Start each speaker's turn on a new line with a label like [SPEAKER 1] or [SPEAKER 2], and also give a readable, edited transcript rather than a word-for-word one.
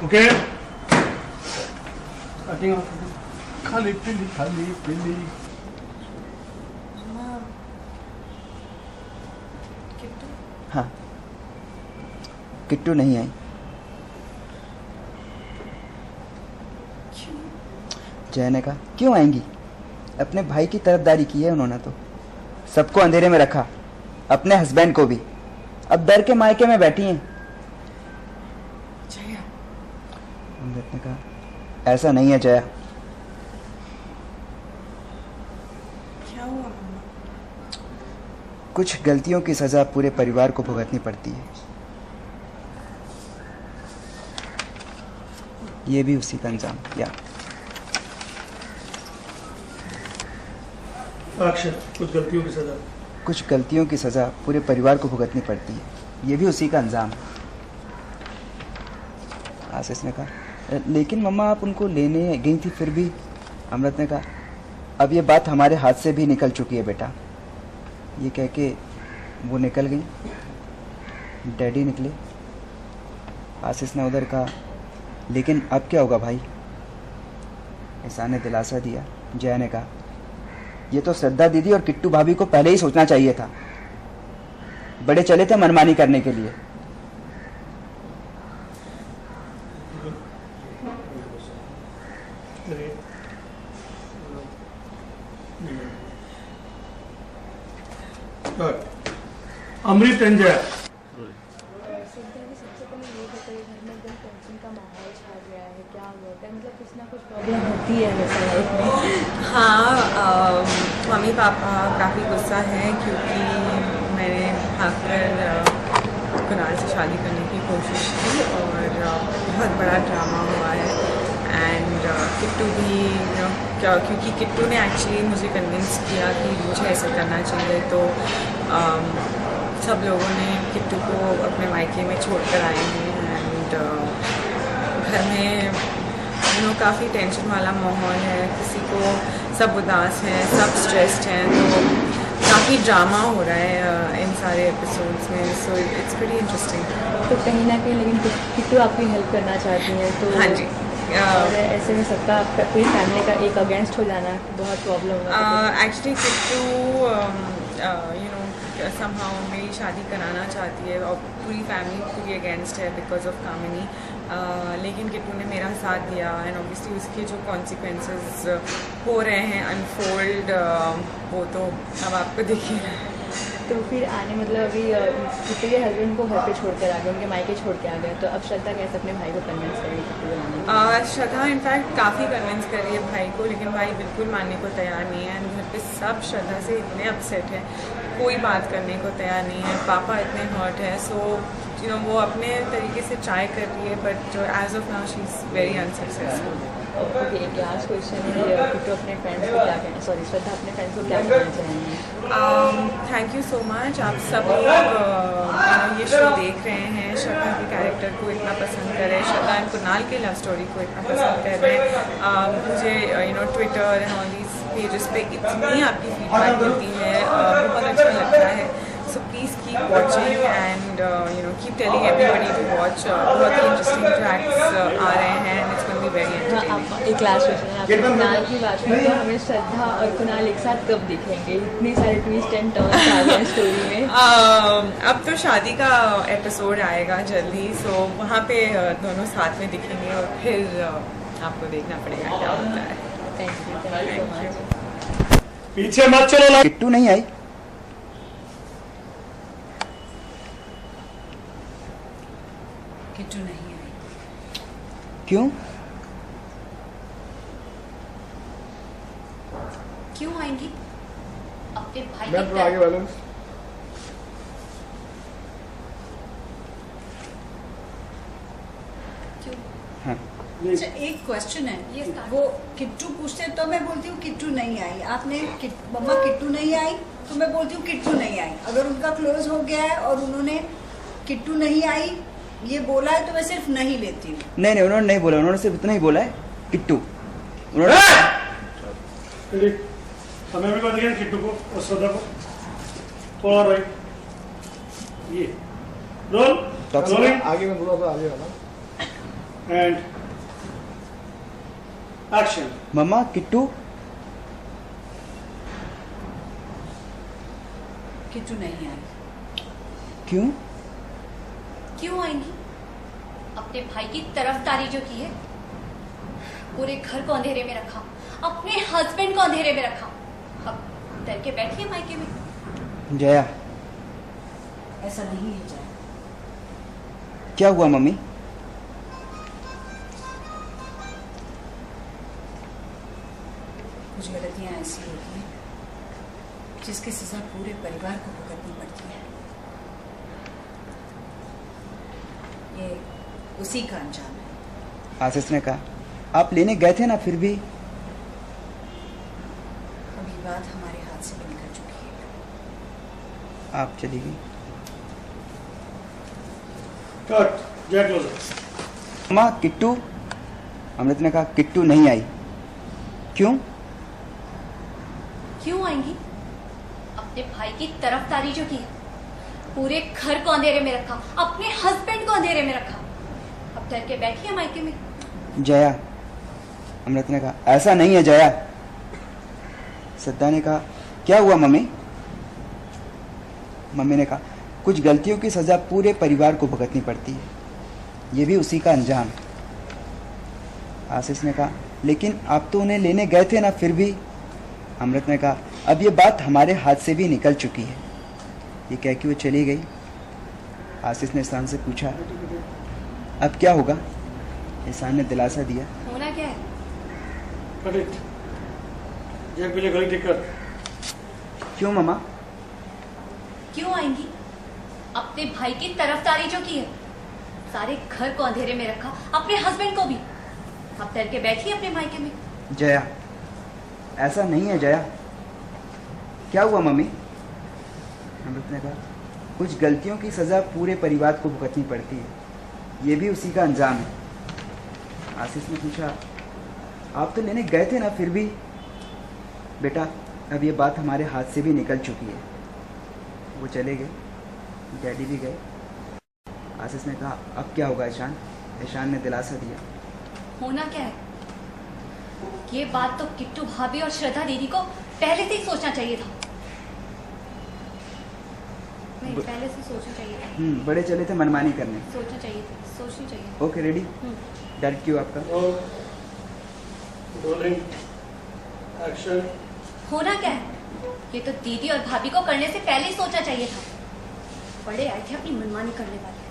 [SPEAKER 1] Okay खाली पीली खाली पीली।
[SPEAKER 2] हाँ, किट्टू नहीं आई। जय ने कहा क्यों आएंगी, अपने भाई की तरफदारी की है उन्होंने तो, सबको अंधेरे में रखा, अपने हस्बैंड को भी, अब डर के मायके में बैठी हैं।
[SPEAKER 3] जया,
[SPEAKER 2] अमृत ने कहा ऐसा नहीं है जया।
[SPEAKER 3] क्या हुआ मम्मा?
[SPEAKER 2] कुछ गलतियों की सजा पूरे परिवार को भुगतनी पड़ती है, ये भी उसी का अंजाम। या
[SPEAKER 1] अक्षर, कुछ गलतियों की सजा।
[SPEAKER 2] कुछ गलतियों की सजा पूरे परिवार को भुगतनी पड़ती है, ये भी उसी का अंजाम। आशीष ने कहा लेकिन मम्मा आप उनको लेने गई थी फिर भी। अमृत ने कहा अब ये बात हमारे हाथ से भी निकल चुकी है बेटा। ये कह के वो निकल गई, डैडी निकले। आशीष ने उधर कहा लेकिन अब क्या होगा भाई। ईसा ने दिलासा दिया। जया ने कहा ये तो श्रद्धा दीदी और किट्टू भाभी को पहले ही सोचना चाहिए था, बड़े चले थे मनमानी करने के लिए।
[SPEAKER 1] अमृत एंड जया,
[SPEAKER 3] होती है वैसे लाइफ में। हाँ, मम्मी पापा काफ़ी गुस्सा है क्योंकि मैंने भागकर कुणाल से शादी करने की कोशिश की और बहुत बड़ा ड्रामा हुआ है। एंड किट्टू भी क्योंकि किट्टू ने एक्चुअली मुझे कन्विंस किया कि मुझे ऐसा करना चाहिए, तो सब लोगों ने किट्टू को अपने मायके में छोड़ कर आए हैं। एंड घर में काफ़ी टेंशन वाला माहौल है, किसी को सब उदास हैं, सब स्ट्रेस्ड हैं, तो काफ़ी ड्रामा हो रहा है इन सारे एपिसोड्स में। So it's very interesting. तो कहीं ना कहीं लेकिन किट्टू आपकी हेल्प करना चाहती है, तो हाँ जी। और ऐसे में सबका पूरी फैमिली का एक अगेंस्ट हो जाना बहुत प्रॉब्लम है। एक्चुअली किट्टू समहाउ मेरी शादी कराना चाहती है और पूरी फैमिली पूरी अगेंस्ट है बिकॉज ऑफ कामिनी। लेकिन किट्टू ने मेरा साथ दिया एंड ऑब्वियसली उसके जो कॉन्सिक्वेंसेस हो रहे हैं अनफोल्ड, वो तो अब आपको देखिए। तो फिर आने मतलब अभी किट्टू के हस्बैंड को घर पे छोड़ कर आ गए, उनके मायके छोड़ के आ गए, तो अब श्रद्धा कैसे अपने भाई को कन्विंस करेगी किट्टू को लाने? श्रद्धा इनफैक्ट काफ़ी कन्विंस कर रही है भाई को, लेकिन भाई बिल्कुल मानने को तैयार नहीं है। एंड घर पे सब श्रद्धा से इतने अपसेट है, कोई बात करने को तैयार नहीं है। पापा इतने हर्ट है, सो वो अपने तरीके से ट्राई कर रही है, but as of now she is very unsuccessful. Okay, एक लास्ट क्वेश्चन है, किट्टू अपने फ्रेंड्स को क्या कहना, सॉरी श्रद्धा अपने फ्रेंड्स को क्या कहना चाहेंगे? Thank you so much. आप सब लोग ये शो देख रहे हैं, श्रद्धा के कैरेक्टर को इतना पसंद कर रहे हैं, श्रद्धा एंड कुणाल के लव स्टोरी को इतना पसंद कर रहे हैं। मुझे Twitter and all these pages पे इतनी आपकी फीडबैक मिलती है, बहुत अच्छा लगता है। So please keep watching and keep telling everybody to watch. बहुत ही इंटरेस्टिंग ट्रैक्स आ रहे हैं and it's going to be very entertaining. एक लास्ट क्वेश्चन है, आप कुणाल की बात करें तो हमें श्रद्धा और कुणाल एक साथ कब दिखेंगे? इतने सारे ट्विस्ट एंड टर्न्स आ गए स्टोरी में। अब तो शादी का एपिसोड आएगा जल्दी, सो वहाँ पे दोनों साथ में दिखेंगे और फिर आपको देखना पड़ेगा क्या होता है। Thank you so much.
[SPEAKER 1] पीछे मत चलो।
[SPEAKER 2] किट्टू नहीं आई।
[SPEAKER 3] किट्टू नहीं आई।
[SPEAKER 2] क्यों?
[SPEAKER 3] क्यों आएंगी? अपने भाई
[SPEAKER 1] मैं तो आगे वाला हूं।
[SPEAKER 3] क्यों?
[SPEAKER 2] हाँ।
[SPEAKER 4] अच्छा, एक क्वेश्चन है,
[SPEAKER 3] ये
[SPEAKER 4] वो किट्टू पूछते तो मैं बोलती हूँ किट्टू नहीं आई, आपने मम्मा किट्टू नहीं आई तो मैं बोलती हूँ किट्टू नहीं आई। अगर उनका क्लोज हो गया है और उन्होंने किट्टू नहीं आई ये बोला है तो मैं सिर्फ नहीं लेती हूँ।
[SPEAKER 2] नहीं नहीं, उन्होंने नहीं बोला, उन्होंने सिर्फ इतना ही बोला है किट्टू। उन्होंने
[SPEAKER 1] हमें भी बता दिया किट्टू को और श्रद्धा को। और राइट ये रोल
[SPEAKER 2] रोलिंग
[SPEAKER 5] आगे में थोड़ा सा आगे वाला
[SPEAKER 1] एंड एक्शन।
[SPEAKER 2] मम्मा किट्टू
[SPEAKER 4] किट्टू नहीं आई।
[SPEAKER 2] क्यों?
[SPEAKER 5] क्यों आएंगी? अपने भाई की तरफदारी जो की है, पूरे घर को अंधेरे में रखा, अपने हस्बैंड को अंधेरे में रखा, अब डर के बैठी है मायके में।
[SPEAKER 2] जया
[SPEAKER 4] ऐसा नहीं है जया।
[SPEAKER 2] क्या हुआ मम्मी?
[SPEAKER 4] कुछ गलतियां ऐसी होती हैं जिसकी सजा पूरे परिवार को भुगतनी पड़ती है। ये उसी का अंजाम है।
[SPEAKER 2] आशीष ने कहा आप लेने गए थे ना, फिर भी
[SPEAKER 4] अभी बात हमारे हाथ से भी निकल चुकी है।
[SPEAKER 2] आप चली गई।
[SPEAKER 1] कट। जय क्लोजर।
[SPEAKER 2] मम्मा किट्टू। अमृत ने कहा किट्टू नहीं आई। क्यों?
[SPEAKER 5] क्यों आएंगी? अपने भाई की तरफदारी जो की है, पूरे घर को अंधेरे में रखा, अपने हस्बैंड को अंधेरे में रखा, अब डर के बैठी है मायके में।
[SPEAKER 2] जया अमृत ने कहा ऐसा नहीं है जया। श्रद्धा ने कहा क्या हुआ मम्मी? मम्मी ने कहा कुछ गलतियों की सजा पूरे परिवार को भुगतनी पड़ती है, ये भी उसी का अंजाम। आशीष ने कहा लेकिन आप तो उन्हें लेने गए थे ना, फिर भी। अमृत ने कहा अब ये बात हमारे हाथ से भी निकल चुकी है। ये कह के वो चली गई। आशीष ने ईशान से पूछा अब क्या होगा? ईशान ने दिलासा दिया
[SPEAKER 5] होना क्या है?
[SPEAKER 1] Cut it. जय पीले गली ठीक कर।
[SPEAKER 2] क्यों मम्मा?
[SPEAKER 5] क्यों आएंगी? अपने भाई की तरफदारी जो की है, सारे घर को अंधेरे में रखा, अपने हस्बैंड को भी, अब डर के बैठी है अपने मायके में।
[SPEAKER 2] जया ऐसा नहीं है जया। क्या हुआ मम्मी? अमृत ने कहा कुछ गलतियों की सजा पूरे परिवार को भुगतनी पड़ती है, ये भी उसी का अंजाम है। आशीष ने पूछा आप तो लेने गए थे ना, फिर भी। बेटा अब ये बात हमारे हाथ से भी निकल चुकी है। वो चले गए, डैडी भी गए। आशीष ने कहा अब क्या होगा ईशान? ईशान ने दिलासा दिया
[SPEAKER 5] होना क्या है? ये बात तो किट्टू भाभी और श्रद्धा दीदी को पहले से ही सोचना चाहिए था। नहीं, पहले से सोचना चाहिए था।
[SPEAKER 2] बड़े चले थे मनमानी करने।
[SPEAKER 5] सोचना चाहिए था, सोचनी चाहिए।
[SPEAKER 2] Okay ready? डर क्यों आपका?
[SPEAKER 1] Rolling action.
[SPEAKER 5] होना क्या है? ये तो दीदी और भाभी को करने से पहले ही सोचना चाहिए था। बड़े आए थे अपनी मनमानी करने वाले।